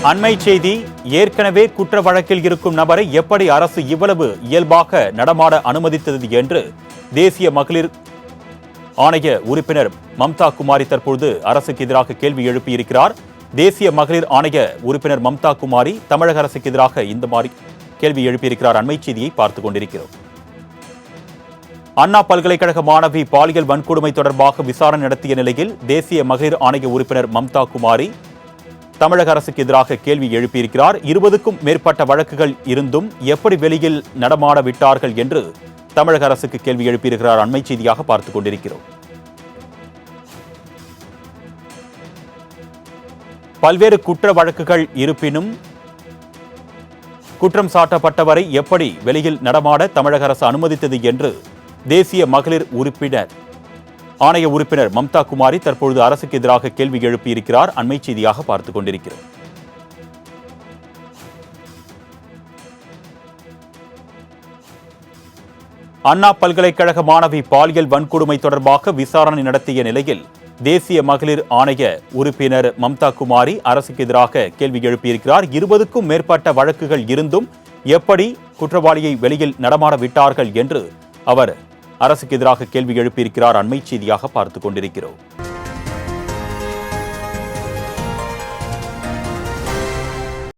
அண்மை செய்தி. ஏற்கனவே குற்ற வழக்கில் இருக்கும் நபரை எப்படி அரசு இவ்வளவு இயல்பாக நடமாட அனுமதித்தது என்று தேசிய மகளிர் ஆணைய உறுப்பினர் மம்தா குமாரி தற்பொழுது அரசுக்கு எதிராக கேள்வி எழுப்பியிருக்கிறார். தேசிய மகளிர் ஆணைய உறுப்பினர் மம்தா குமாரி தமிழக அரசுக்கு எதிராக இந்த மாதிரி கேள்வி எழுப்பியிருக்கிறார். அண்மை செய்தியை பார்த்துக் கொண்டிருக்கிறோம். அண்ணா பல்கலைக்கழக மாணவி பாலியல் வன்கொடுமை தொடர்பாக விசாரணை நடத்திய நிலையில் தேசிய மகளிர் ஆணைய உறுப்பினர் மம்தா குமாரி தமிழக அரசுக்கு எதிராக கேள்வி எழுப்பியிருக்கிறார். 20க்கும் மேற்பட்ட வழக்குகள் இருந்தும் எப்படி வெளியில் நடமாட விட்டார்கள் என்று தமிழக அரசுக்கு கேள்வி எழுப்பியிருக்கிறார். அண்மை செய்தியாக பார்த்துக் கொண்டிருக்கிறோம். பல்வேறு குற்ற வழக்குகள் இருப்பினும் குற்றம் சாட்டப்பட்டவரை எப்படி வெளியில் நடமாட தமிழக அரசு அனுமதித்தது என்று தேசிய மகளிர் ஆணைய உறுப்பினர் மம்தா குமாரி தற்பொழுது அரசுக்கு எதிராக கேள்வி எழுப்பியிருக்கிறார். அண்மை செய்தியாக பார்த்துக் கொண்டிருக்கிறோம். அண்ணா பல்கலைக்கழக மாணவி பாலியல் வன்கொடுமை தொடர்பாக விசாரணை நடத்திய நிலையில் தேசிய மகளிர் ஆணைய உறுப்பினர் மம்தா குமாரி அரசுக்கு எதிராக கேள்வி எழுப்பியிருக்கிறார். 20க்கும் மேற்பட்ட வழக்குகள் இருந்தும் எப்படி குற்றவாளியை வெளியில் நடமாட விட்டார்கள் என்று அவர் அரசுக்கு எதிராக கேள்வி எழுப்பியிருக்கிறார். அண்மை செய்தியாக பார்த்துக் கொண்டிருக்கிறோம்.